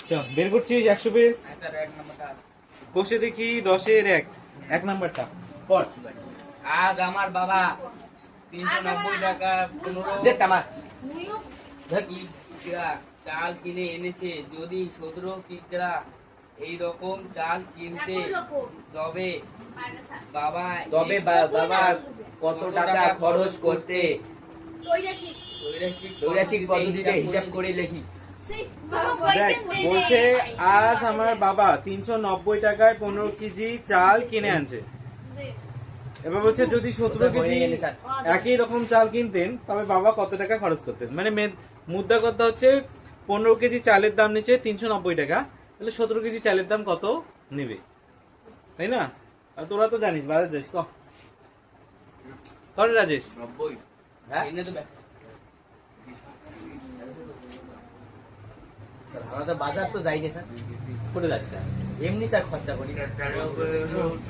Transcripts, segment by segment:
চল বের করছিস 100 পিস। কষে দেখি 10-এর 1 1 নাম্বারটা পড়। আজ আমার বাবা 390 টাকা 15 চাল কিনে এনেছে। যদি 17 কিগ্রা এই রকম চাল কিনতে তবে বাবা কত টাকা খরচ করতে? ত্রৈরাশিক পদ্ধতিতে হিসাব করে লিখি। দেখ বলছে আজ আমার বাবা 390 টাকায় 15 কেজি চাল কিনে আনছে। এবার বলছে যদি 17 কেজি একই রকম চাল কিনতেন তবে বাবা কত টাকা খরচ করতেন। মানে মুদ্রা কথা হচ্ছে 15 কেজি চালের দাম নিচে 390 টাকা, তাহলে 17 কেজি চালের দাম কত নেবে, তাই না? আর তোরা তো জানিস বাজার যাস করে রাজেশ 90। হ্যাঁ স্যার আমরা তো বাজার তো যাইনি স্যার, করে যাচ্ছি না এমনি স্যার খরচা করি।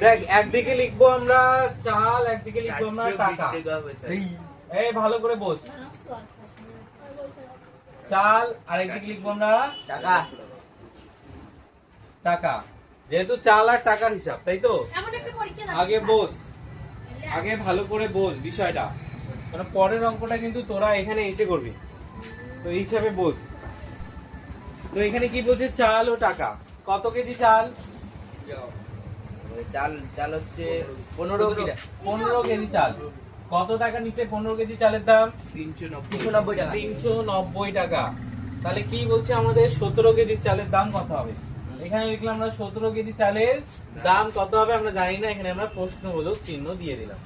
দেখ একদিকে লিখবো আমরা চাল, একদিকে লিখবো আমরা টাকা। এই ভালো করে বস, চাল আর একদিকে লিখবো আমরা টাকা। টাকা, যেহেতু চাল আর টাকার হিসাব, তাই তো? আগে বস, আগে ভালো করে বস বিষয়টা, কারণ পরের অঙ্কটা কিন্তু তোরা এখানে এসে করবি, তো এই হিসাবে বস। তো এখানে কি বলছে চাল ও টাকা, কত কেজি চাল? চাল হচ্ছে 15 কেজি চাল। কত টাকা নিচ্ছে 15 কেজি চালের দাম? 390 টাকা। 390 টাকা। তাহলে কি বলছে আমাদের 17 কেজি চালের দাম কত হবে? এখানে লিখলাম আমরা 17 কেজি চালের দাম কত হবে আমরা জানি না, এখানে আমরা প্রশ্নবোধক চিহ্ন দিয়ে দিলাম।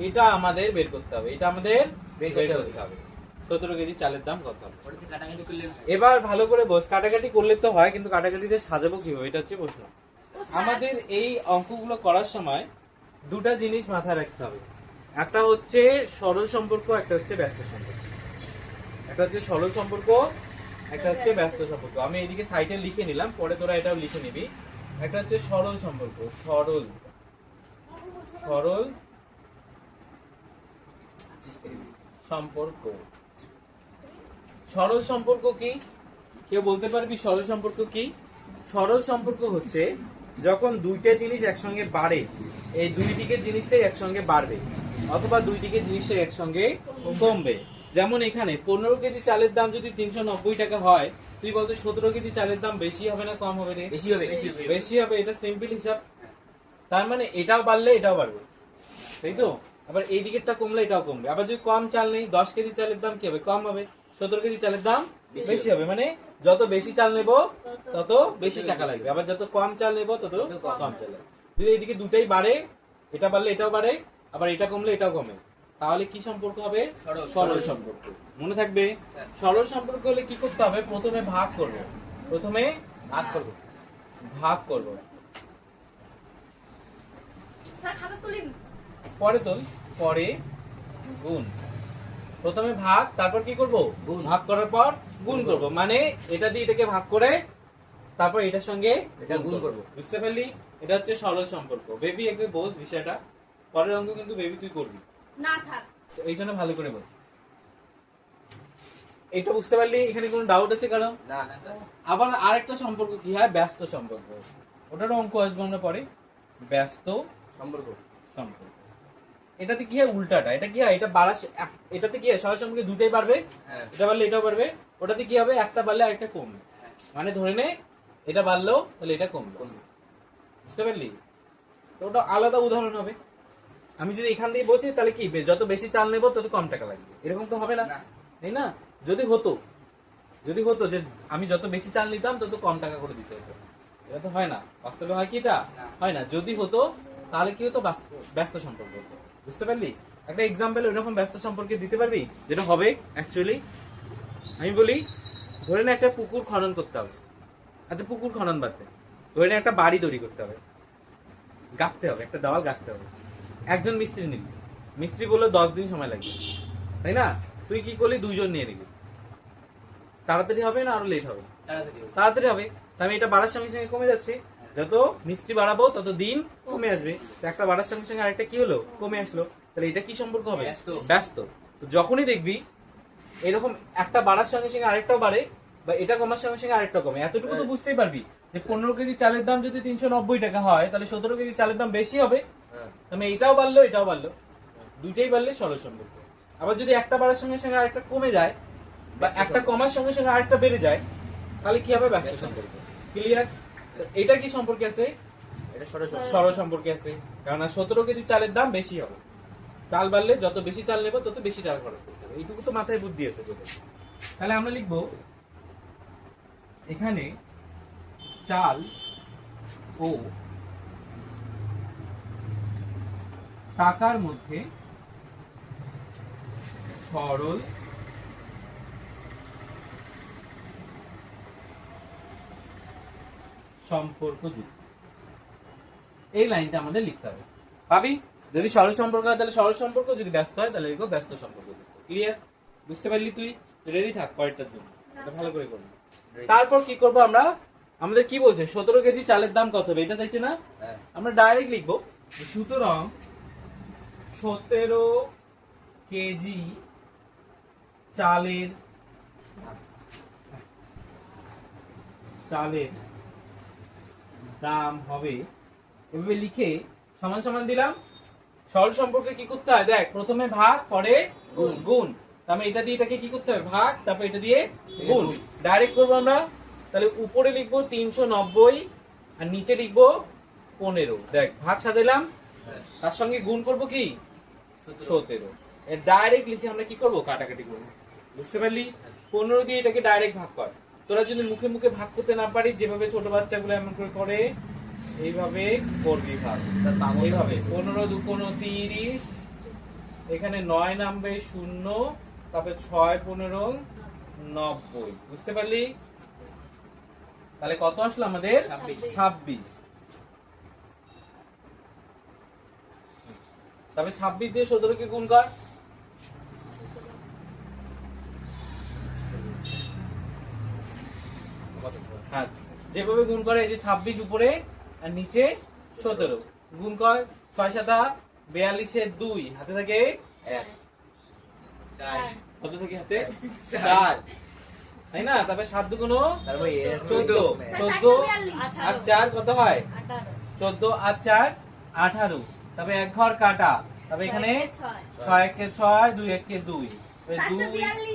এটা আমাদের বের করতে হবে, এটা আমাদের বের করতে হবে 17 কেজি চালের দাম কত হবে। এবার ভালো করে বস, কাটাকাটি করলে তো হয়, কিন্তু কাটাকাটিতে সাজাবো কিভাবে এটা হচ্ছে প্রশ্ন। আমাদের এই অঙ্কগুলো করার সময় দুটা জিনিস মাথায় রাখতে হবে, একটা হচ্ছে সরল সম্পর্ক, একটা হচ্ছে ব্যস্ত সম্পর্ক। একটা হচ্ছে সরল সম্পর্ক, একটা হচ্ছে ব্যস্ত সম্পর্ক। আমি এইদিকে সাইডে লিখে নিলাম, পরে তোরা এটাও লিখে নিবি। একটা হচ্ছে সরল সম্পর্ক, সরল সম্পর্ক। সরল সম্পর্ক কি কেউ বলতে পারবি? সরল সম্পর্ক কি? সরল সম্পর্ক হচ্ছে যখন দুইটা জিনিস একসঙ্গে বাড়ে, এই দুই দিকের জিনিসটাই একসঙ্গে বাড়বে, অথবা দুই দিকের জিনিসটাই একসঙ্গে কমবে। যেমন এখানে 15 কেজি চালের দাম যদি 390 টাকা হয়, তুই বলতো 17 কেজি চালের দাম বেশি হবে না কম হবে রে? বেশি হবে, এটা সিম্পল হিসাব। তার মানে এটাও বাড়লে এটাও বাড়বে, তাই তো? আবার এই দিকেরটা কমলে এটাও কমবে। আবার যদি কম চাল নেই, 10 কেজি চালের দাম কি হবে? কম হবে। 17 কেজি চালের দাম বেশি হবে, মানে যত বেশি চাল নেব তত বেশি টাকা লাগবে, আবার যত কম চাল নেব তত কম চাল লাগবে। যদি এইদিকে দুটাই বাড়ে, এটা বাড়লে এটাও বাড়ে, আবার এটা কমলে এটাও কমে, তাহলে কি সম্পর্ক হবে? সরল সম্পর্ক। মনে থাকবে, সরল সম্পর্ক হলে কি করতে হবে? প্রথমে ভাগ করব, পরে তোল, পরে গুণ। প্রথমে ভাগ, তারপর কি করব? গুণ। ভাগ করার পর গুণ করব, মানে এটা দিয়ে এটাকে ভাগ করে তারপর এটার সঙ্গে এটা গুণ করব। বুঝতে পারলি? এটা হচ্ছে সরল সম্পর্ক। বেবি একবার বল বিষয়টা, পরের অঙ্ক কিন্তু বেবি তুই করবি না স্যার, এই জন্য ভালো করে বল। এটা বুঝতে পারলি? এখানে কোনো ডাউট আছে কারণ? না। আবার আরেকটা সম্পর্ক কি হয়? ব্যস্ত সম্পর্ক। ওটারও অঙ্ক আসবে আমরা পরে। ব্যস্ত সম্পর্ক। এটাতে কি হয়? উল্টাটা। এটা কি হয়? এটা বাড়া, এটাতে কি হয়? সরল সম্পর্কে দুটোই বাড়বে, এটা বাড়লে এটাও বাড়বে। ওটাতে কি হবে? একটা বাড়লে আরেকটা কমবে, মানে ধরে নে এটা বাড়লো তাহলে এটা কমবে। বুঝতে পারলি? তো ওটা আলাদা উদাহরণ হবে। আমি যদি এখান দিয়ে বলছি তাহলে কি, যত বেশি চাল নেবো তত কম টাকা লাগবে, এরকম তো হবে না, তাই না? যদি হতো যে আমি যত বেশি চাল নিতাম তত কম টাকা করে দিতে হতো, এটা তো হয় না। বাস্তবে হয় কি? এটা হয় না। যদি হতো তাহলে কি হতো? ব্যস্ত সম্পর্ক হতো। বুঝতে পারলি? একটা এক্সাম্পল ওইরকম ব্যস্ত সম্পর্কে দিতে পারবি যেটা হবে অ্যাকচুয়ালি? আমি বলি, ধরে না একটা পুকুর খনন করতে হবে। আচ্ছা পুকুর খনন বাদ দে, ধরে না একটা বাড়ি তৈরি করতে হবে, গাঁথতে হবে, একটা দেওয়াল গাঁথতে হবে। একজন মিস্ত্রি নিবি, মিস্ত্রি বললো 10 দিন সময় লাগবে, তাই না? তুই কি করলি? 2 জন নিয়ে নিবি। তাড়াতাড়ি হবে না আরো লেট হবে? তাড়াতাড়ি হবে। আমি এটা বাড়ার সঙ্গে সঙ্গে কমে যাচ্ছে, যত মিস্ত্রি বাড়াবো তত দিন কমে আসবে। একটা বাড়ার সঙ্গে সঙ্গে আরেকটা কি হলো? কমে আসলো। তাহলে এটা কি সম্পর্ক হবে? ব্যস্ত। তো যখনই দেখবি এরকম একটা বাড়ার সঙ্গে সঙ্গে আরেকটাও বাড়ে, বা এটা কমার সঙ্গে সঙ্গে আরেকটা কমে, এতটুকু তো বুঝতেই পারবি যে 15 কেজি চালের দাম যদি 390 টাকা হয় তাহলে 17 কেজি চালের দাম বেশি হবে। তাহলে এটাও বাড়লো এটাও বাড়লো, দুইটাই বাড়লে সরল সম্পর্ক। আবার যদি একটা বাড়ার সঙ্গে সঙ্গে আরেকটা কমে যায় বা একটা কমার সঙ্গে সঙ্গে আরেকটা বেড়ে যায় তাহলে কি হবে? ব্যস্ত সম্পর্ক। ক্লিয়ার? এটা কি সম্পর্কে আছে? এটা সরল সম্পর্ক। সরল সম্পর্কে আছে, কারণ 17 কেজি চালের দাম বেশি হবে। চাল বাড়লে যত বেশি চাল নেবো তত বেশি টাকা খরচ করতে হবে, এইটুকু তো মাথায় বুদ্ধি আছে তোদের। তাহলে আমরা লিখবো এখানে চাল ও টাকার মধ্যে সরল সম্পর্ক যুক্ত। এই লাইনটা আমাদের লিখতে হবে। ভাবি যদি সরল সম্পর্ক হয় তাহলে সরল সম্পর্ক, যদি ব্যস্ত হয় তাহলে লিখবো ব্যস্ত সম্পর্ক যুক্ত। ক্লিয়ার? বুঝতে পারলি? তুই রেডি থাক পরেরটার জন্য, এটা ভালো করে করবি। তারপর কি করব আমরা? আমাদের কি বলছে 17 কেজি চালের দাম কত হবে এটা চাইছে না? আমরা ডাইরেক্ট লিখবো সুতরাং 17 কেজি চালের দাম হবে, এভাবে লিখে সমান সমান দিলাম। সরল সম্পর্কে কি করতে হয় দেখ, প্রথমে ভাগ পরে গুণ। তারপরে এটা দিয়ে এটাকে কি করতে হবে? ভাগ, তারপর এটা দিয়ে গুণ। ডাইরেক্ট করবো আমরা। তাহলে উপরে লিখবো 390 আর নিচে লিখবো 15। দেখ ভাগ সাজাইলাম, তার সঙ্গে গুণ করব কি 17। ডাইরেক্ট লিখে আমরা কি করব? কাটাকাটি করবো। বুঝতে পারলি? 15 দিয়ে এটাকে ডাইরেক্ট ভাগ কর। তোরা যদি মুখে মুখে ভাগ করতে না পারিস, যেভাবে ছোট বাচ্চাগুলো এমন করে করে এইভাবে করবি ভাগ। এইভাবে 15 2 30, এখানে 9 নামবে 0, তারপরে 6 15 90। বুঝতে পারলি? তাহলে কত আসলো আমাদের? 26। তবে 26 দিয়ে 17 কে গুণ কর। হ্যাঁ, যেভাবে গুণ করে এই যে 26 উপরে আর নিচে 17 গুণ কর। 6 7 42 2 হাতে থাকে 1, কত থেকে হাতে 4, তাই না? তারপরে 7 2 14, 14 আর 4 কত হয়? 14 আর 4 18। তবে এক ঘর কাটা, তবে এখানে 6 1 কে 6 2 1 কে 2, 2,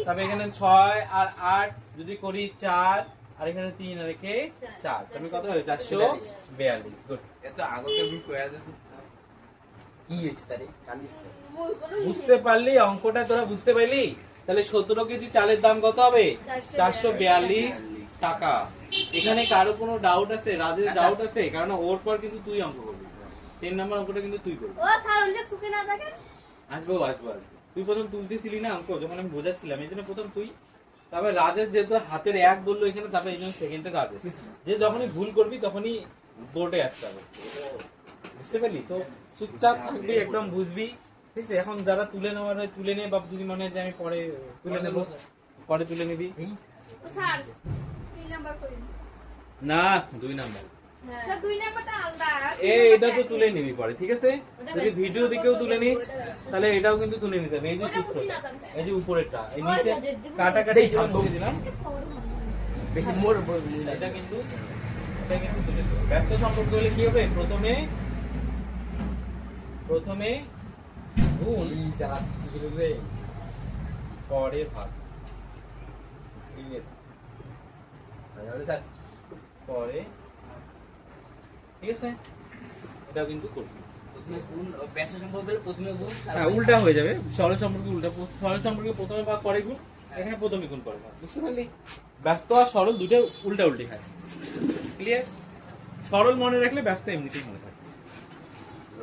তবে এখানে 6 আর 8 যদি করি 4, আর এখানে 3 আর একে 4, তুমি কত হবে? 442। গুড। এত আগতে ভুল কয়া দে কি হয়েছে তারে কান্দিস? বুঝতে পারলি অঙ্কটা? তোরা বুঝতে পারলি? তাহলে 17 কেজি চালের দাম কত হবে? 442 টাকা। এখানে কারো কোনো ডাউট আছে? রাজের ডাউট আছে? কারণ ওর পর কিন্তু তুই অঙ্ক করবি, 3 নম্বর অঙ্কটা কিন্তু তুই করবি। ও স্যার ওইটা সুখে না দেখেন। আসবো আসবো আসবো। তুই প্রথম তুলতেছিলি না অঙ্ক, যখন আমি বোঝাচ্ছিলাম এই জন্য প্রথম তুই। তারপরে রাজের যেহেতু হাতের 1 বললো এখানে, তারপরে এই জন্য সেকেন্ডে রাজের। যে যখনই ভুল করবি তখনই বোর্ডে আসতে হবে। বুঝতে পারলি? তো চুপচাপ থাকবি, একদম বুঝবি, ঠিক আছে? এখন যারা তুলে নেওয়ার হয় তুলে নে, বা যদি মনে হয় যে আমি পরে তুলে নেবো, পরে তুলে নিবি। ও স্যার 3 নাম্বার করেন। না 2 নাম্বার। স্যার 2 নাম্বারটা আলাদা। এটা তো তুলে নিবি পরে, ঠিক আছে? যদি ভিডিও দিকেও তুলে নিস তাহলে এটাও কিন্তু তুলে নিতে হবে। এই যে সূত্র, এই যে উপরেরটা, এই নিচে কাটাকাটি করে দিলাম, বেশি মোর এটা কিন্তু তুলে দেবো। ব্যস্ত সম্পর্ক হলে কি হবে? প্রথমে গুণ, যারা শিখে দেবে পরে ভাগ, স্যার পরে, ঠিক আছে? এটাও কিন্তু করবি। প্রথমে গুণ ব্যস্ত সম্পর্ক হলে প্রথমে গুণ, হ্যাঁ, উল্টা হয়ে যাবে। সরল সম্পর্কে উল্টা, সরল সম্পর্কে প্রথমে ভাগ পরে গুণ, এখানে প্রথমে গুণ পরে ভাগ। বুঝতে পারলি? ব্যস্ত আর সরল দুটো উল্টা উল্টি খায়। ক্লিয়ার? সরল মনে রাখলে ব্যস্ত এমনিতেই মনে থাকে।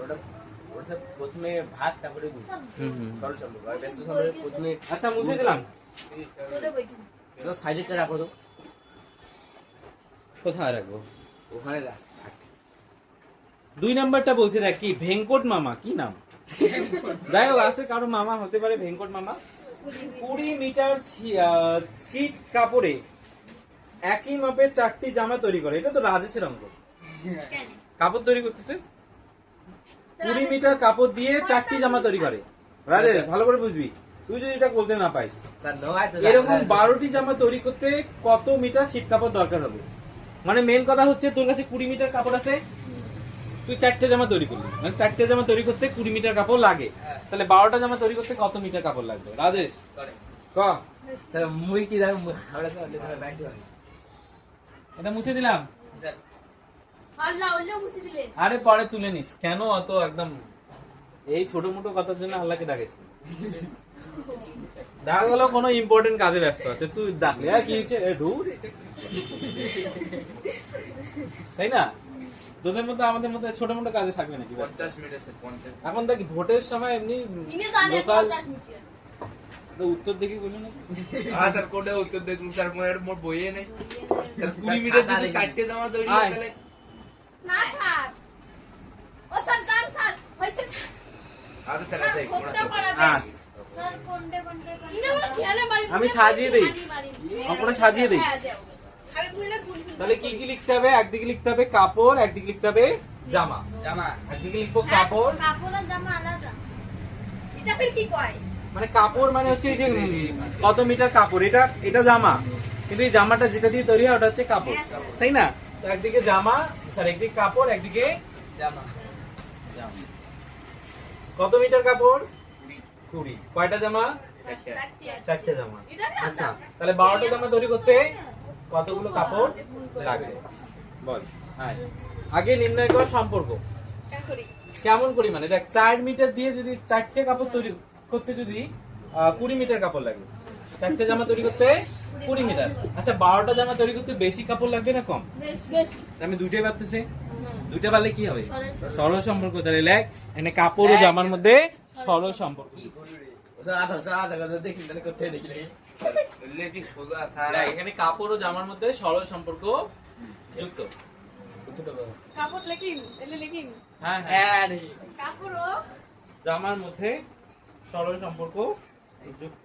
ওটা ওটা প্রথমে ভাগ তারপরে গুণ। সরল সম্পর্ক আর ব্যস্ত সম্পর্কে প্রথমে। আচ্ছা মুছে দিলাম। ওটা বইটি। তো সাইডেরটা রাখো তো। কোথায় রাখবো? ওখানে রাখ। 2 নাম্বারটা বলছে দেখ কি, ভেঙ্কট মামা। কি নাম? যাই হোক, আছে কারো মামা হতে পারে ভেঙ্কট মামা। 20 মিটার ছিট কাপড়ে একই মাপের 4টি জামা তৈরি করে। এটা তো রাজেশের অঙ্ক। কেন? কাপড় তৈরি করতেছে, 20 মিটার কাপড় দিয়ে 4টি জামা তৈরি করে। রাজেশ ভালো করে বুঝবি, তুই যদি এটা বলতে না পাইস, স্যার নয় তো এরকম 12টি জামা তৈরি করতে কত মিটার ছিট কাপড় দরকার হবে? মানে মেন কথা হচ্ছে তোর কাছে 20 মিটার কাপড় আছে, তুই 4টে জামা তৈরি করলি, মানে 4টে জামা তৈরি করতে 20 মিটার কাপড় লাগে, তাহলে 12টা জামা তৈরি করতে কত মিটার কাপড় লাগবে রাজেশ? করে ক। স্যার মুই কি জানি আমরা তো ব্যাংক এটা মুছে দিলাম। স্যার আল্লাহ আল্লাহ মুছে দিলেন। আরে পরে তুলে নিস, কেন অত একদম এই ছোট মোটো কথার জন্য আল্লাহকে ডাকিস? দেখা গেল কোনো ইম্পর্টেন্ট কাজে ব্যস্ত আছে, তুই ডাকলি কি হয়েছে এ ধুর, তাই না? তোদের মধ্যে আমাদের মধ্যে ছোট মোটো কাজে থাকবে নাকি? 50 মিনিট স্যার 50 এখন দেখ ভোটের সময় এমনি ইনি জানে লোকাল 50 মিটার। উত্তর দেখি বলি না হ্যাঁ স্যার কোনটা উত্তর দেখলুম স্যার মোর বইয়ে নেই স্যার 20 মিনিট যদি 4টে জামা তৈরি হয় তাহলে না স্যার। ও স্যার গান স্যার হইছে স্যার। আচ্ছা স্যার স্যার দেখ কোনটা করাবে? হ্যাঁ। স্যার কোনটা ইনি বলে খেয়ালে মারি। আমি সাজিয়ে দেই। অঙ্কটা সাজিয়ে দেই। হ্যাঁ দাও। খালি কইলে কোন তাহলে কি কি লিখতে হবে? একদিকে লিখতে হবে কাপড়, একদিকে লিখতে হবে জামা, জামা একদিকে লিখবো কাপড়। কাপড় আর জামা আলাদা। এটা ফির কি কয়? মানে কাপড় মানে হচ্ছে এই যে কত মিটার কাপড়, এটা এটা জামা, কিন্তু এই জামাটা যেটা দিয়ে তৈরি হয় ওটা হচ্ছে কাপড়, তাই না? তো একদিকে জামা, স্যার একদিকে কাপড়, একদিকে জামা কত মিটার কাপড়? 20। কয়টা জামা? 4টে জামা। এটা না আচ্ছা, তাহলে 12টা জামা তৈরি করতে কতগুলো কাপড় লাগবে বল? হ্যাঁ, আগে নির্ণয় কর সম্পর্ক। করি। কেমন করি? মানে দেখ 4 মিটার দিয়ে যদি 4টে কাপড় তৈরি করতে যদি 20 মিটার কাপড় লাগে, 4টে জামা তৈরি করতে 20 মিটার। আচ্ছা 12টা জামা তৈরি করতে বেশি কাপড় লাগবে না কম? বেশ বেশ। আমি দুইটাই ভাবতেছি, দুইটা পারলে কি হবে? সরল সম্পর্ক। তাহলে লেখ এখানে কাপড় ও জামার মধ্যে সরল সম্পর্ক। স্যার আধা কথা দেখি তাহলে কোথায় দেখি বললে কি সোজা স্যার দেখ, এখানে কাপড় ও জামার মধ্যে সরল সম্পর্ক যুক্ত। কাপড় লেখিন, এলে লেখিন। হ্যাঁ হ্যাঁ, হ্যাঁ দেখি কাপড় ও জামার মধ্যে সরল সম্পর্ক যুক্ত।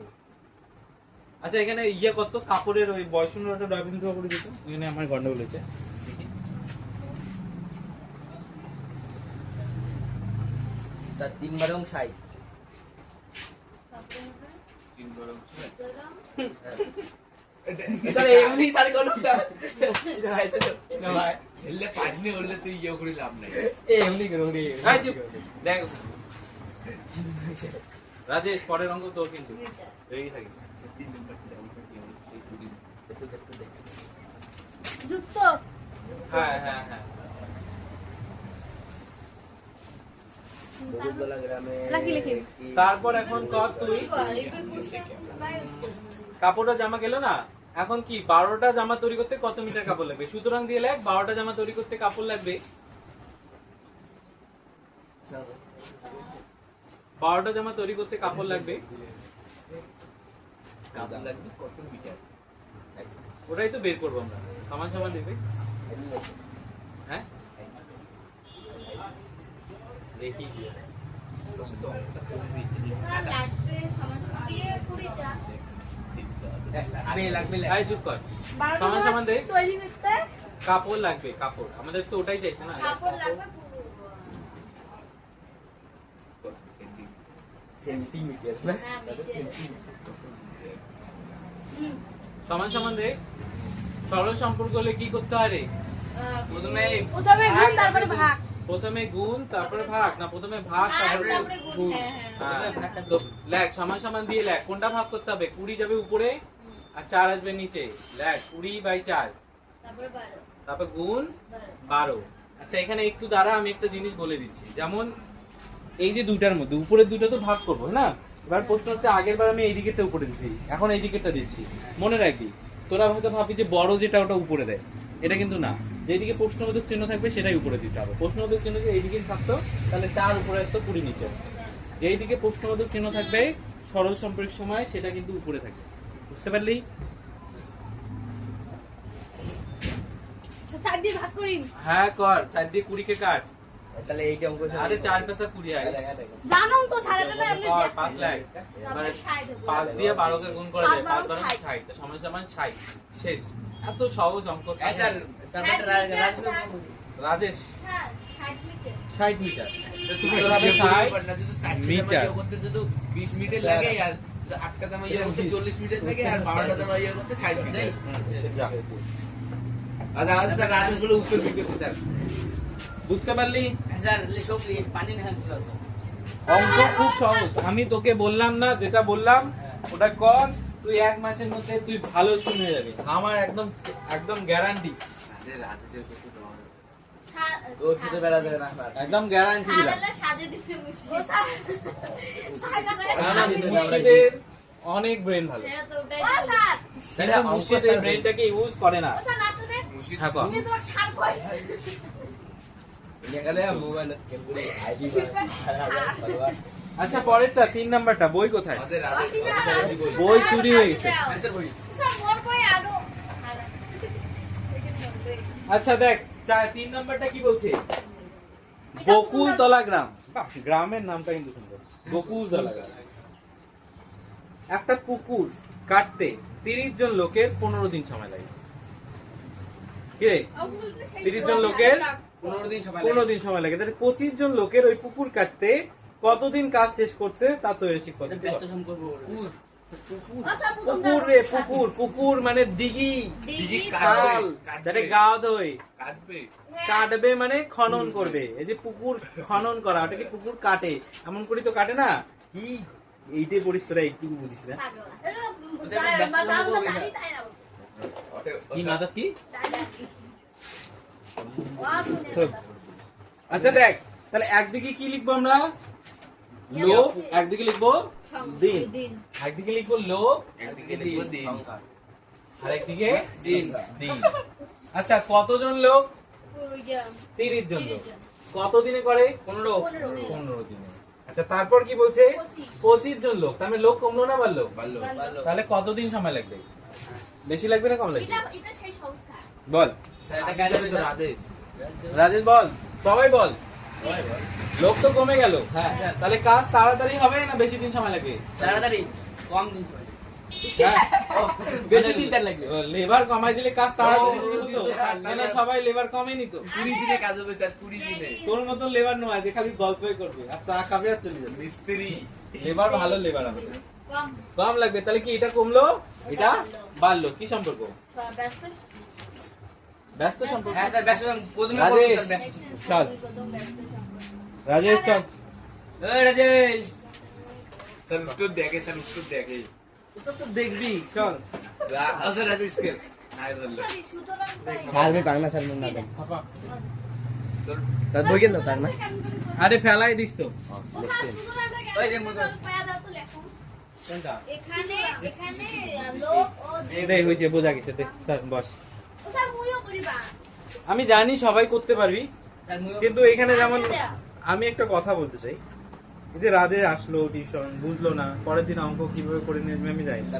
আচ্ছা এখানে ইয়ে কত কাপড়ের ওই বয়সটা ডয়বিন্দু করে দিত, এখানে আমার গন্ডগোল হয়েছে। স্যার 3 বারং 60 তিন বড় স্যার এমনি স্যার কোন স্যার এটা ভাই না ভাই এলে 5 নে হলে তুই ইয়ে করে লাভ নাই এমনি করো রে এই চুপ, দেখ রাজেশ পরের অঙ্ক তোর কিন্তু রেডি থাকিস। 3 নাম্বারটা যুক্ত। হ্যাঁ হ্যাঁ হ্যাঁ, বহুতলা গ্রামে লাকি লিখি। তারপর এখন কর তুই তুই কর, এবার বসে ভাই কাপড়টা জামা গেল না, এখন কি 12টা জামা তৈরি করতে কত মিটার কাপড় লাগবে? সুতরাং দিয়ে লেখ 12টা জামা তৈরি করতে কাপড় লাগবে 12টা জামা তৈরি করতে কাপড় লাগবে, কাপড় লাগবে কত মিটার ওটাই তো বের করবো আমরা। সমান সমান দেবে, হ্যাঁ দেখি গিয়ে। স্যার লাগবে সমান দিয়ে 20টা। লাগবে এই চুপ কর, 12টা সমান সমান দে। তৈরি করতে কাপড় লাগবে, কাপড় আমাদের তো ওটাই চাইছে না। কাপড় লাগবে সেন্টিমিটার না হ্যাঁ মিটার। সমান সমান দে। সরল সম্পর্ক হলে কি করতে হয় রে? প্রথমে প্রথমে গুণ তারপরে ভাগ। প্রথমে গুণ তারপরে ভাগ, না প্রথমে ভাগ তারপরে তারপরে গুণ। হ্যাঁ হ্যাঁ। হ্যাঁ, তো লেখ সমান সমান দিয়ে লেখ, কোনটা ভাগ করতে হবে? 20 যাবে উপরে আর 4 আসবে নিচে। লেখ 20/4, তারপরে 12। তারপর গুণ 12। 12। আচ্ছা এখানে একটু দাঁড়া, আমি একটা জিনিস বলে দিচ্ছি। যেমন এই যে দুইটার মধ্যে উপরের দুইটা তো ভাগ করবো না, এবার প্রশ্ন হচ্ছে আগের বার আমি এই দিকেরটা উপরে দিচ্ছি, এখন এই দিকেরটা দিচ্ছি। মনে রাখবি, তোরা হয়তো ভাববি যে বড় যেটা ওটা উপরে দেয়, এটা কিন্তু না। যেদিকে প্রশ্নবোধক চিহ্ন থাকবে সেটাই উপরে দিতে হবে। প্রশ্নবোধক চিহ্ন যদি এইদিকে থাকতো তাহলে 4 উপরে আসতো, 20 নিচে আসতো। যেই দিকে প্রশ্নবোধক চিহ্ন থাকবে সরল সম্পর্কের সময় সেটা কিন্তু উপরে থাকবে। বুঝতে পারলি? আচ্ছা 4 দিয়ে ভাগ করি। হ্যাঁ কর, 4 দিয়ে 20 কে কাট। তাহলে এইটা অঙ্ক আরে 4 পেশা 20 আয়। জানো তো স্যারেরা না এমনি কর 5 লাখ। তারপরে 60 হবে। 5 দিয়ে 12 কে গুণ করা যায়, 5 5 12 60, তো সমান সমান 60। শেষ। এত সহজ অঙ্ক। Sir Rajesh 60 metre. 60 মিটার। তুমি তোর হবে 60 না যদি 4 মিটার। মিটার করতে যদি 20 মিনিট লাগে আর 8টা মাইয়া করতে 40 মিনিট থাকে আর 12টা মাইয়া করতে 60 মিনিট। যা। আচ্ছা আচ্ছা রাজেশ বলে উত্তর দিতেছে স্যার। বুঝতে পারলি? স্যার লিখো প্লিজ পানি না দিও তো অঙ্ক খুব সহজ। আমি তোকে বললাম না, যেটা বললাম ওটা কর, তুই 1 মাসের মধ্যে তুই ভালো স্টুডেন্ট হয়ে যাবি, আমার একদম একদম গ্যারান্টি, রাজেশের কিছু দাও সা- ও খেতে বেলা যাবে না স্যার একদম গ্যারান্টি দিলাম। সাজালে সাজে দিতে মুশকিল। ও স্যার। সাজা করে না, না, সাজে দিতে। মুর্শিদের অনেক ব্রেন ভালো, হ্যাঁ, তো ওটাই ও স্যার। কিন্তু মুর্শিদ এই ব্রেনটাকে ইউজ করে না। ও স্যার না শুনে মুর্শিদ হ্যাঁ, কর। তুমি তোমার সার কই? এখানে মোবাইল কেবল আইডি আচ্ছা পরেরটা 3 নাম্বারটা, বই কোথায়? আমাদের রাজেশ রাজেশ বই। বই চুরি হয়ে গেছে। স্যার বই স্যার মোর কই আরো আচ্ছা দেখ 3 নাম্বারটা কি বলছে? বকুলতলা গ্রাম। বাহ, গ্রামের নামটা কিন্তু সুন্দর, বকুলতলা গ্রাম। একটা পুকুর কাটতে 30 জন লোকের 15 দিন সময় লাগে। কি রে? 30 জন লোকের 15 দিন সময় 15 দিন সময় লাগে, তাহলে 25 জন লোকের ওই পুকুর কাটতে কতদিন কাজ শেষ করতে তা তৈরি শিক্ষক। ব্যস্ত সম্পর্ক পুকুর রে, পুকুর, পুকুর মানে দিঘি, দিঘি খাল, যাতে গাও ধোয়, কাটবে। কাটবে মানে খনন করবে। এই যে পুকুর খনন করা, ওটাকে পুকুর কাটে, এমন করি তো কাটে না। কি এইটাই পড়িস তোরা, এইটুকু বুঝিস না। কি মাদার কি? আচ্ছা দেখ, তাহলে একদিকে কি লিখবো আমরা? লোক, একদিকে লিখবো দিন, একদিকে লিখবো লোক, একদিকে লিখবো দিন। আর একদিকে দিন দিন। আচ্ছা কতজন লোক? 30 জন লোক। কত দিনে করে? 15 দিনে। আচ্ছা তারপর কি বলছে? 25 জন লোক। তাহলে লোক কমলো না বাড়লো? ভালো। তাহলে কতদিন সময় লাগবে? বেশি লাগবে না কম লাগবে? এটা সেই সংস্থা। বল স্যার এটা এটা গাড়ি তো রাজেশ। রাজেশ বল, সবাই বল। লোক তো কমে গেল, হ্যাঁ স্যার তাহলে কাজ তাড়াতাড়ি হবে না বেশি দিন সময় লাগবে? তাড়াতাড়ি কম দিন সময় হ্যাঁ, বেশি দিন টাইম লাগবে লেবার কমাই দিলে কাজ তাড়াতাড়ি ও, হতো, স্যার, তাহলে সবাই লেবার কমই নিত। 20 দিনে কাজ হবে স্যার, 20 দিনে। তোর মতন লেবার নয় যে খালি গল্পই করবে আর চা খাবে আর চলে যাবে। মিস্ত্রি। লেবার ভালো লেবার আমাদের কম কম লাগবে, তাহলে কি এটা কমলো এটা বাড়লো? কি সম্পর্ক? ব্যস্ত ব্যস্ত সম্পর্ক। হ্যাঁ স্যার ব্যস্ত প্রথমে রাজেশ। বলুন, স্যার, ব্যস্ত। চল। ব্যস্ত রাজেশ চল। এই রাজেশ স্যার উত্তর দেখে, স্যার উত্তর দেখে। এটা তো দেখবি, চল। আচ্ছা রাজেশ কে? নাই বললো। সরি সুতরাং স্যার আমি বাংলা স্যার মনে না হাপা। তোর স্যার বই কেন তার না আরে ফেলাই দিস তো। ওই যে মুদ্রা। কোনটা? এখানে এখানে লোক ও দে হইছে, বোঝা গেছে, দে স্যার বস। ও স্যার মুইও করিবা আমি জানি সবাই করতে পারবি, স্যার মুই কিন্তু এখানে যেমন আমি একটা কথা বলতে চাই, এই যে রাজে আসলো টিউশন, বুঝলো না, পরের দিন অঙ্ক কিভাবে করে নেবে আমি জানি না।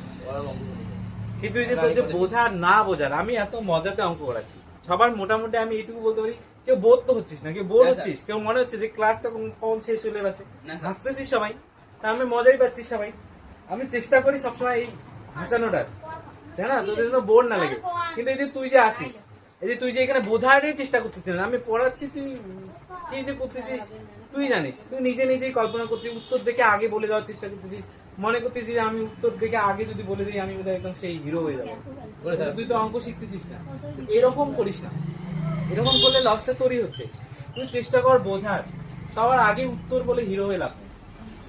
কিন্তু এই যে তোর যে বোঝার না বোঝার, আমি এত মজাতে অঙ্ক করাচ্ছি সবার, মোটামুটি আমি এইটুকু বলতে পারি, কেউ বোধ তো হচ্ছিস না, কেউ বোর না, হচ্ছিস, কেউ মনে হচ্ছে যে ক্লাসটা কখন শেষ হলে বাসে, না, স্যার। হাসতেছিস সবাই, তা আমি মজাই পাচ্ছিস সবাই। আমি চেষ্টা করি সবসময় এই হাসানোটার, তাই না, তোদের জন্য বোর না লাগে। কিন্তু এই যে তুই যে আসিস, এই যে তুই যে এখানে বোঝারই চেষ্টা করতেছিস না, আমি পড়াচ্ছি, তুই কি যে করতেছিস তুই জানিস, তুই নিজে নিজেই কল্পনা করছিস, উত্তর দেখে আগে বলে দেওয়ার চেষ্টা করতেছিস, মনে করতেছিস যে আমি উত্তর দেখে আগে যদি বলে দিই আমি বোধহয় একদম সেই হিরো হয়ে যাবো। কিন্তু তুই তো অঙ্ক শিখতেছিস না, এরকম করিস না, এরকম করলে লসটা তোরই হচ্ছে। তুই চেষ্টা কর বোঝার, সবার আগে উত্তর বলে হিরো হয়ে লাভ নেই,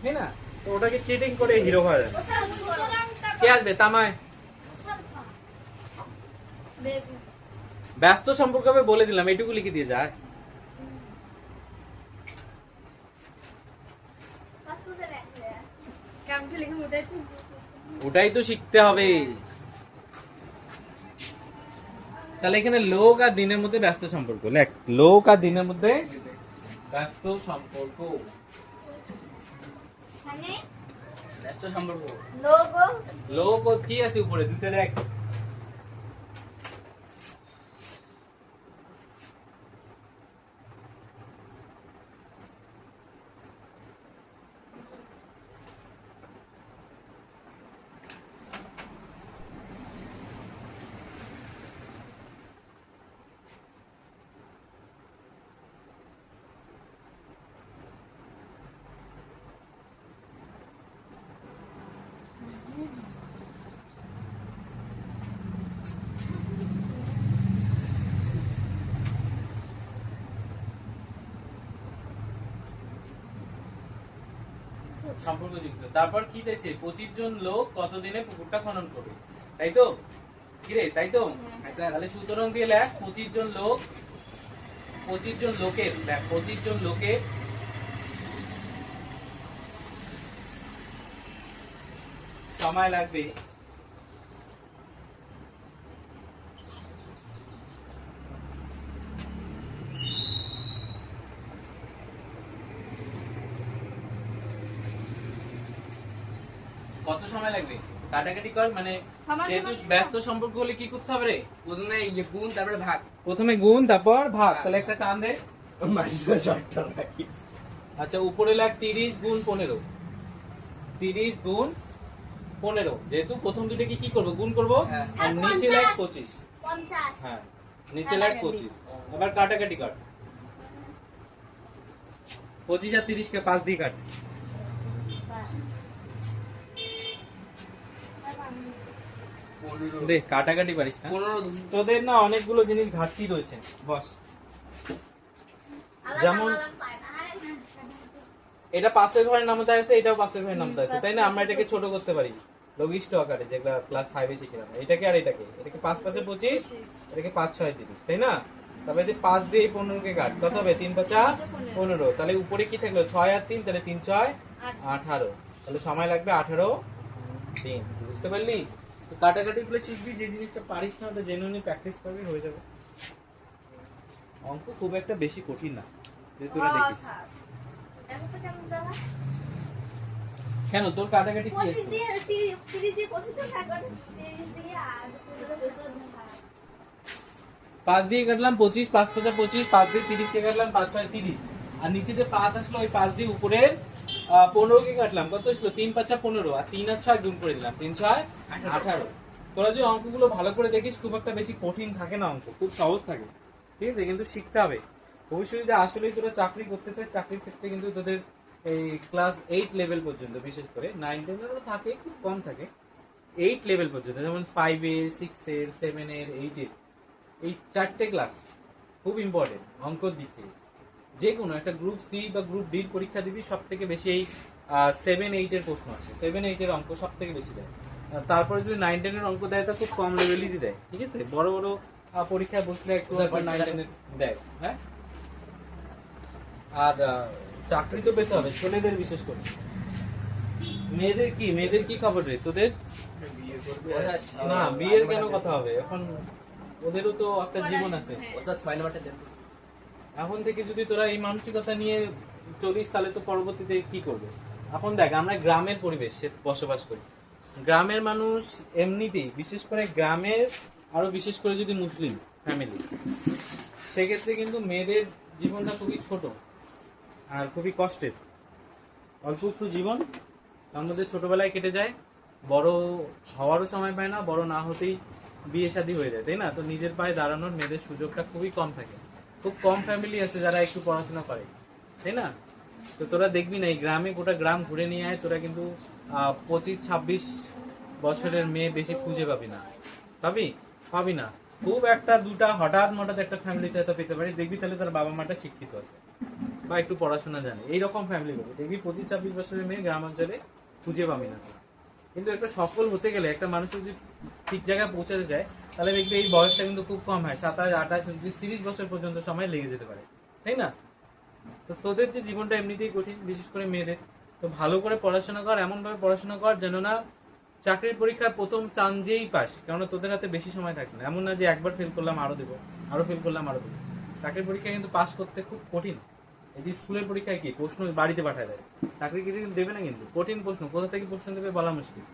তাই না? তো ওটাকে চিটিং করে হিরো হয়ে যাবে। ও স্যার সুতরাং কে আসবে তামায়? স্যার বেবি ব্যস্ত সম্পর্ক হবে বলে দিলাম, এটুকু লিখে দিয়ে যায়। পাসওয়ার্ড রাখলে কামটা লিখে উঠাই তুই ওটাই তো শিখতে হবে। তাহলে এখানে লোক আর দিনের মধ্যে ব্যস্ত সম্পর্ক লেখ, লোক আর দিনের মধ্যে ব্যস্ত সম্পর্ক। মানে ব্যস্ত সম্পর্ক লোক ও লোক ও কি আছে উপরে দুটো দেখ। সম্পর্কযুক্ত। তারপর কি চাইছে, 25 জন লোক কতদিনে পুকুরটা খনন করবে, তাই তো? কিরে তাই তো? তাহলে সুতরাং দিয়ে লেখ 25 জন লোক, 25 জন লোকের, দেখ 25 জন লোকের সময় লাগবে কত সময় লাগবে? কাটাকাটি কর, মানে সমান যেহেতু সমান ব্যস্ত সম্পর্ক হলে কি করতে হবে রে? প্রথমে ইয়ে গুণ তারপরে ভাগ। প্রথমে গুণ তারপর ভাগ। তাহলে একটা টান দে। মাঝে চারটা রাখি। আচ্ছা উপরে লেখ 30 গুণ 15, 30 গুণ 15, যেহেতু প্রথম দুটোকে কি করব, গুণ করব। হ্যাঁ। আর নিচে লেখ 25। 50 হ্যাঁ নিচে লেখ 25। এবার কাটাকাটি কর, 25 আর 30 কে 5 দিয়ে কাট। দে কাটাকাটি পারিস না? 15 তোদের না অনেকগুলো জিনিস ঘাটতি রয়েছে। বস, আলাদা যেমন আলাদা পায় না। আরে এটা পাশের ঘরের নামতে আছে, এটাও পাশের ঘরের নামতে আছে, তাই না? আমরা এটাকে ছোট করতে পারি লঘিষ্ঠ আকারে, যেগুলা ক্লাস 5 এ শিখলাম। এটাকে আর এটাকে, এটাকে 5 5 25, এটাকে 5 6 30, তাই না? তারপরে যে 5 দিয়ে এই 15 কে কাট, কত হবে? 3 5 15। তাহলে উপরে কি থাকলো? 6 আর 3, তাহলে 3 6 18। তাহলে সময় লাগবে 18 দিন। বুঝতে পারলি? তো কাটাকাটি গুলো শিখবি, যে জিনিসটা পারিস না ওটা জেনুইনলি প্র্যাকটিস করবি, হয়ে যাবে। অঙ্ক খুব একটা বেশি কঠিন না, যদি তোরা দেখিস। এখন তো কেমন দাদা? কেন তোর কাটাকাটি কি 25 আছে? দিয়ে 30 দিয়ে 25 দিয়ে ভাগ করে 30 দিয়ে আর 15 200 দিয়ে ভাগ। 5 দিয়ে কাটলাম 25, 5 5 25, 5 দিয়ে 30 কে কাটলাম 5 6 30, আর নিচে যে 5 আসলো ওই 5 দিয়ে উপরের 15 কে কাটলাম, কত আসলো? 3 5 15, আর 3 আর 6 গুণ করে দিলাম, 3 6 18। তোরা যে অঙ্কগুলো ভালো করে দেখিস, খুব একটা বেশি কঠিন থাকে না অঙ্ক, খুব সহজ থাকে, ঠিক আছে? কিন্তু শিখতে হবে। ভবিষ্যতে যদি আসলেই তোরা চাকরি করতে চাস, চাকরির ক্ষেত্রে কিন্তু তোদের এই ক্লাস 8 লেভেল পর্যন্ত, বিশেষ করে 9 10 এরও থাকে, খুব কম থাকে, 8 লেভেল পর্যন্ত, যেমন 5 এর 6 এর 7 এর 8 এর, এই 4টে ক্লাস খুব ইম্পর্টেন্ট অঙ্কর দিক থেকে। যে কোনো একটা গ্রুপ সি বা গ্রুপ ডির পরীক্ষা দিবি, সব থেকে বেশি এই 7 8 এর প্রশ্ন আসে, 7 8 এর অঙ্ক সব থেকে বেশি দেয়। তারপরে যদি 9 10 এর অঙ্ক দেয়, তা খুব কম লেভেলেরই দেয়, ঠিক আছে? বড় বড় পরীক্ষায় বসলে একটু 9 10 এর দেয়। হ্যাঁ, আর চাকরি তো পেতে হবে ছেলেদের, বিশেষ করে। মেয়েদের কি, মেয়েদের কি খবর রে তোদের? বিয়ে করবে। না, বিয়ের কেন কথা হবে এখন? ওদেরও তো একটা জীবন আছে। ওস্তাদ 6 নাম্বারটা দেন তো। এখন থেকে যদি তোরা এই মানসিকতা নিয়ে চলিস, তাহলে তো পরবর্তীতে কি করবে? এখন দেখ, আমরা গ্রামের পরিবেশে বসবাস করি, গ্রামের মানুষ এমনিতেই, বিশেষ করে গ্রামের, আরো বিশেষ করে যদি মুসলিম ফ্যামিলি, সেক্ষেত্রে কিন্তু মেয়েদের জীবনটা খুবই ছোট আর খুবই কষ্টের। অল্প একটু জীবন, তার মধ্যে ছোটবেলায় কেটে যায়, বড় হওয়ারও সময় পায় না, বড় না হতেই বিয়ে শাদী হয়ে যায়, তাই না? তো নিজের পায়ে দাঁড়ানোর মেয়েদের সুযোগটা খুবই কম থাকে। খুব কম ফ্যামিলি আছে যারা একটু পড়াশোনা করে, তাই না? তো তোরা দেখবি না, এই গ্রামে, গোটা গ্রাম ঘুরে নিয়ে আয়, তোরা কিন্তু 25 26 বছরের মেয়ে বেশি খুঁজে পাবি না। পাবি না। খুব একটা দুটা হঠাৎ মঠাৎ একটা ফ্যামিলিতে হয়তো পেতে পারি, দেখবি তাহলে তার বাবা মাটা শিক্ষিত আছে বা একটু পড়াশোনা জানে, এইরকম ফ্যামিলি হবে দেখবি। 25 26 বছরের মেয়ে গ্রাম অঞ্চলে খুঁজে পাবি না। কিন্তু একটা সফল হতে গেলে, একটা মানুষের যদি ঠিক জায়গায় পৌঁছাতে যায়, তাহলে দেখবি এই বয়সটা কিন্তু খুব কম হয়, 27 28 29 30 বছর পর্যন্ত সময় লেগে যেতে পারে, তাই না? তো তোদের যে জীবনটা এমনিতেই কঠিন, বিশেষ করে মেয়েদের, তো ভালো করে পড়াশোনা কর, এমন ভাবে পড়াশোনা কর যেন না চাকরির পরীক্ষায় প্রথম চান্স দিয়েই পাস, কেননা তোদের হাতে বেশি সময় থাকে না। এমন না যে একবার ফেল করলাম আরো দেবো, আরো ফেল করলাম আরো দেবো। চাকরির পরীক্ষায় কিন্তু পাস করতে খুব কঠিন। এই যে স্কুলের পরীক্ষায় কি প্রশ্ন বাড়িতে পাঠায় দেয়, চাকরি কিন্তু দেবে না, কিন্তু কঠিন প্রশ্ন, কোথা থেকে প্রশ্ন দেবে বলা মুশকিল।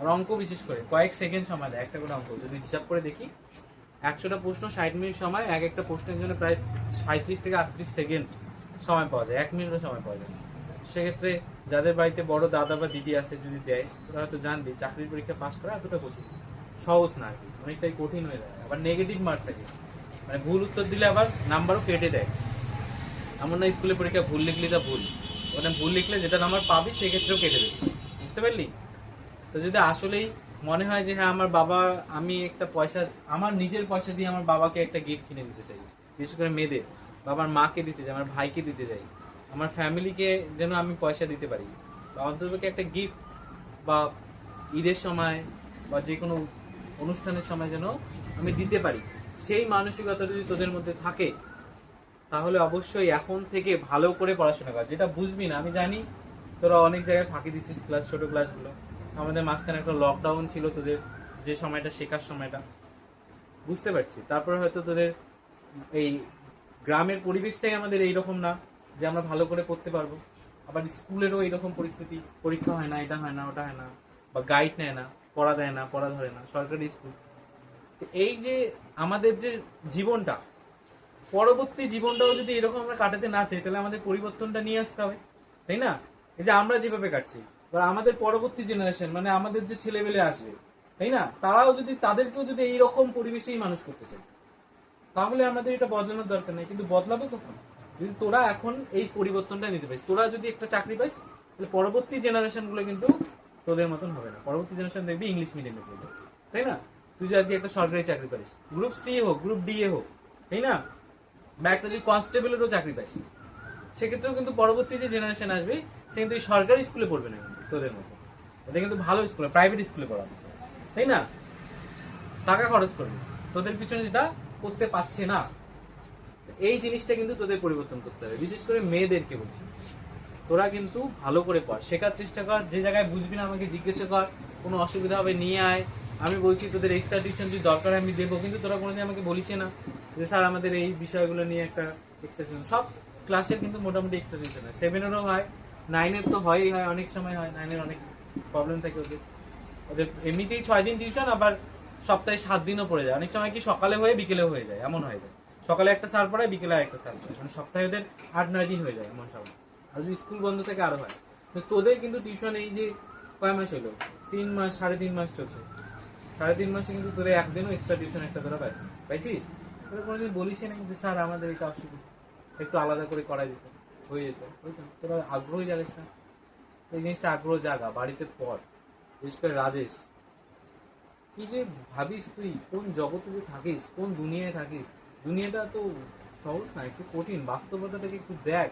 আর অঙ্ক বিশেষ করে কয়েক সেকেন্ড সময় দেয় একটা করে অঙ্ক, যদি হিসাব করে দেখি 100টা প্রশ্ন 60 মিনিট সময়, এক একটা প্রশ্নের জন্য প্রায় 37 থেকে 38 সেকেন্ড সময় পাওয়া যায়, 1 মিনিটও সময় পাওয়া যায়। সেক্ষেত্রে যাদের বাড়িতে বড় দাদা বা দিদি আছে, যদি দেয়, ওরা হয়তো জানবে চাকরির পরীক্ষা পাস করা এতটা কঠিন, সহজ না আর কি, অনেকটাই কঠিন হয়ে যায়। আবার নেগেটিভ মার্ক থাকে, মানে ভুল উত্তর দিলে আবার নাম্বারও কেটে দেয়। এমন না স্কুলের পরীক্ষা ভুল লিখলি তা ভুল, ওখানে ভুল লিখলে যেটা নাম্বার পাবি সেক্ষেত্রেও কেটে দেবে, বুঝতে পারলি? তো যদি আসলেই মনে হয় যে হ্যাঁ আমার বাবা, আমি একটা পয়সা, আমার নিজের পয়সা দিয়ে আমার বাবাকে একটা গিফট কিনে দিতে চাই, বিশেষ করে মেয়েদের, বাবার মাকে দিতে চাই, আমার ভাইকে দিতে চাই, আমার ফ্যামিলিকে যেন আমি পয়সা দিতে পারি, বা অন্ততপক্ষে একটা গিফট বা ঈদের সময় বা যে কোনো অনুষ্ঠানের সময় যেন আমি দিতে পারি, সেই মানসিকতা যদি তোদের মধ্যে থাকে তাহলে অবশ্যই এখন থেকে ভালো করে পড়াশোনা কর। যেটা বুঝবি না আমি জানি, তোরা অনেক জায়গায় ফাঁকি দিচ্ছিস ক্লাস, ছোট ক্লাসগুলো। আমাদের মাঝখানে একটা লকডাউন ছিল, তোদের যে সময়টা শেখার সময়টা বুঝতে পারছি। তারপরে হয়তো তোদের এই গ্রামের পরিবেশটাই আমাদের এইরকম না যে আমরা ভালো করে পড়তে পারবো। আবার স্কুলেরও এইরকম পরিস্থিতি, পরীক্ষা হয় না, এটা হয় না, ওটা হয় না, বা গাইড নেয় না, পড়া দেয় না, পড়া ধরে না, সরকারি স্কুল। এই যে আমাদের যে জীবনটা, পরবর্তী জীবনটাও যদি এরকম আমরা কাটাতে না চাই তাহলে আমাদের পরিবর্তনটা নিয়ে আসতে হবে, তাই না? এই যে আমরা যেভাবে কাটছি, এবার আমাদের পরবর্তী জেনারেশন মানে আমাদের যে ছেলেবেলে আসবে, তাই না, তারাও যদি তাদেরকেও যদি এইরকম পরিবেশেই মানুষ করতে চায় তাহলে আমাদের এটা বদলানোর দরকার নেই। কিন্তু বদলাবে তখন যদি তোরা এখন এই পরিবর্তনটা নিতে পারিস। তোরা যদি একটা চাকরি পাইস তাহলে পরবর্তী জেনারেশন গুলো কিন্তু তোদের মতন হবে না। পরবর্তী জেনারেশন দেখবি ইংলিশ মিডিয়ামে পড়বে, তাই না? তুই যদি একটা সরকারি চাকরি পাইস, গ্রুপ সি হোক, গ্রুপ ডি এ হোক, তাই না, বা একটা যদি কনস্টেবলেরও চাকরি পাইস, সেক্ষেত্রেও কিন্তু পরবর্তী যে জেনারেশন আসবে সে কিন্তু সরকারি স্কুলে পড়বে না, কিন্তু তোদের মতো। এটা কিন্তু ভালো স্কুলে, প্রাইভেট স্কুলে পড়াবে, তাই না? টাকা খরচ করবে তোদের পিছনে, যেটা করতে পারছে না। এই জিনিসটা কিন্তু তোদের পরিবর্তন করতে হবে। বিশেষ করে মেয়েদেরকে বলছি, তোরা কিন্তু ভালো করে পড়, শেখার চেষ্টা কর। যে জায়গায় বুঝবি না আমাকে জিজ্ঞাসা কর, কোনো অসুবিধা হবে নিয়ে আয়। আমি বলছি তোদের এক্সট্রা টিউশন যদি দরকার আমি দেবো, কিন্তু তোরা কোনোদিন আমাকে বলিস না যে স্যার আমাদের এই বিষয়গুলো নিয়ে একটা এক্সট্রা টিউশন। সব ক্লাসের কিন্তু মোটামুটি এক্সট্রা টিউশন হয়, 7-এরও হয়, 9-এর তো হয়ই হয়, অনেক সময় হয়। 9-এর অনেক প্রবলেম থাকে ওদের এমনিতেই 6 দিন টিউশন, আবার সপ্তাহে 7 দিনও পড়ে যায়। অনেক সময় কি সকালে হয়ে বিকেলেও হয়ে যায়, এমন হয়ে যায়। সকালে একটা স্যার পড়ায়, বিকেলে আরেকটা স্যার পড়ায়, মানে সপ্তাহে ওদের 8-9 দিন হয়ে যায় এমন সময়। আর যদি স্কুল বন্ধ থাকে আরো হয়। তো তোদের কিন্তু টিউশন এই যে কয় মাস হলো, 3 মাস 3.5 মাস চলছে। 3.5 মাসে কিন্তু তোদের একদিনও এক্সট্রা টিউশন একটা তোরা পাইছিস? তোরা কোনোদিন বলিস নাই যে স্যার আমাদের এটা অসুবিধা, একটু আলাদা করে করা যেত, হয়ে যেত, বুঝতো? তোরা আগ্রহই জাগাস না। এই জিনিসটা আগ্রহ জাগা, বাড়িতে পড়। বিশেষ করে রাজেশ, কি যে ভাবিস তুই, কোন জগতে যে থাকিস, কোন দুনিয়ায় থাকিস। দুনিয়াটা তো সহজ না, একটু কঠিন। বাস্তবতাটাকে একটু দেখ,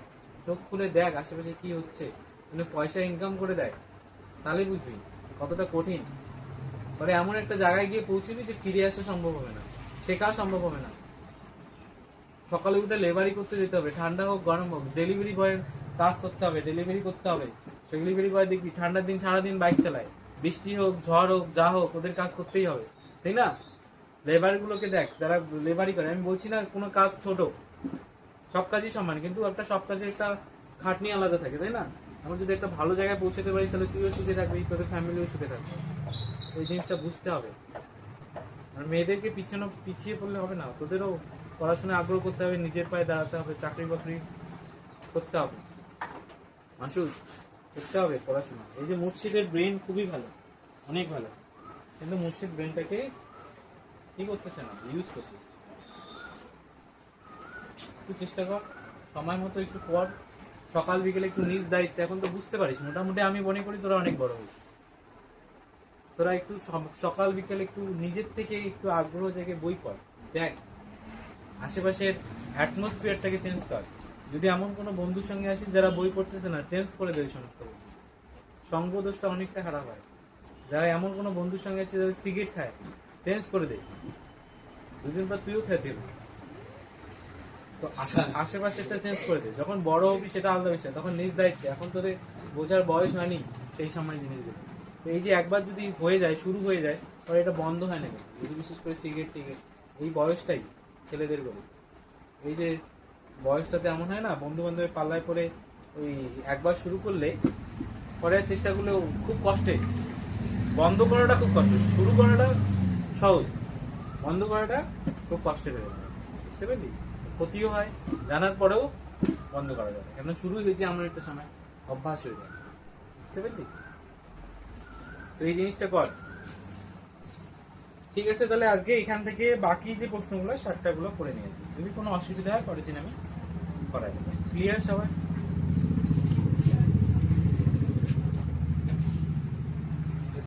চোখ খুলে দেখ আশেপাশে কি হচ্ছে। মানে পয়সা ইনকাম করে দেখ, তাহলে বুঝবি কতটা কঠিন। পরে এমন একটা জায়গায় গিয়ে পৌঁছবি যে ফিরে আসা সম্ভব হবে না, শেখা সম্ভব হবে না। সকালে উঠে লেবারি করতে যেতে হবে, ঠান্ডা হোক গরম হোক, ডেলিভারি বয়ের কাজ করতে হবে, ডেলিভারি করতে হবে। সেই ডেলিভারি বয় দেখবি ঠান্ডার দিন সারাদিন বাইক চালায়, বৃষ্টি হোক ঝড় হোক যা হোক ওদের কাজ করতেই হবে, তাই না? লেবার গুলোকে দেখ যারা লেবারি করে, আমি বলছি না কোনো কাজ ছোট, সব কাজই সমান, কিন্তু একটা সব কাজে একটা খাটনি আলাদা থাকে, তাই না? আমরা যদি একটা ভালো জায়গায় পৌঁছাতে পারি তাহলে তুইও সুখে থাকবি, তোদের ফ্যামিলিও সুখে থাকবে। ওই জিনিসটা বুঝতে হবে। আর মেয়েদেরকে পিছিয়ে পড়লে হবে না, তোদেরও পড়াশোনায় আগ্রহ করতে হবে, নিজের পায়ে দাঁড়াতে হবে, চাকরি বাকরি করতে হবে, মাসুদ করতে হবে পড়াশোনা। এই যে মুর্শিদের ব্রেন খুবই ভালো, অনেক ভালো, কিন্তু মুর্শিদ ব্রেনটাকে কি করতেছে না, ইউজ করতেছে। একটু চেষ্টা কর, সময় মতো একটু পড়, সকাল বিকেলে একটু নিজ দায়িত্ব। এখন তো বুঝতে পারিস মোটামুটি, আমি মনে করি তোরা অনেক বড় হয়েছিস। তোরা একটু সকাল বিকেলে একটু নিজের থেকে একটু আগ্রহ জেগে বই পড়, দেখ আশেপাশের অ্যাটমসফিয়ারটাকে চেঞ্জ কর। যদি এমন কোনো বন্ধুর সঙ্গে আছিস যারা বই পড়তেছে না, চেঞ্জ করে দেয় সমস্ত বই। সঙ্গ দোষটা অনেকটা খারাপ হয়। যারা এমন কোনো বন্ধুর সঙ্গে আছে যারা সিগারেট খায়, চেঞ্জ করে দেয়, দুদিন পর তুইও খেতে হবে। তো আশেপাশেরটা চেঞ্জ করে দে। যখন বড় হবি সেটা আলাদা বিষয়, তখন নিজ দায়িত্বে। এখন তোদের বোঝার বয়স হয়নি সেই সময় জিনিসগুলো। তো এই যে একবার যদি হয়ে যায়, শুরু হয়ে যায়, পরে এটা বন্ধ হয় না। যদি বিশেষ করে সিগারেট টিগারেট, এই বয়সটাই ছেলেদের বলে, এই যে বয়সটাতে এমন হয় না, বন্ধু বান্ধবের পাল্লায় পরে ওই একবার শুরু করলে পরে চেষ্টা করলেও খুব কষ্টে, বন্ধ করাটা খুব কষ্ট, শুরু করাটা সহজ, বন্ধ করাটা খুব কষ্টের হয়ে যায়। বুঝতে পারলি? ক্ষতিও হয়, জানার পরেও বন্ধ করা যাবে, কেন শুরুই হয়েছে এমন একটা সময়, অভ্যাস হয়ে যায়। বুঝতে পারলি? তো এই জিনিসটা কর, ঠিক আছে? তাহলে আজকে এখান থেকে বাকি যে প্রশ্নগুলো 7টাগুলো করে নিয়ে যাবি। যদি কোনো অসুবিধা হয় পরের দিন আমি করাই দেবো। ক্লিয়ার সবাই?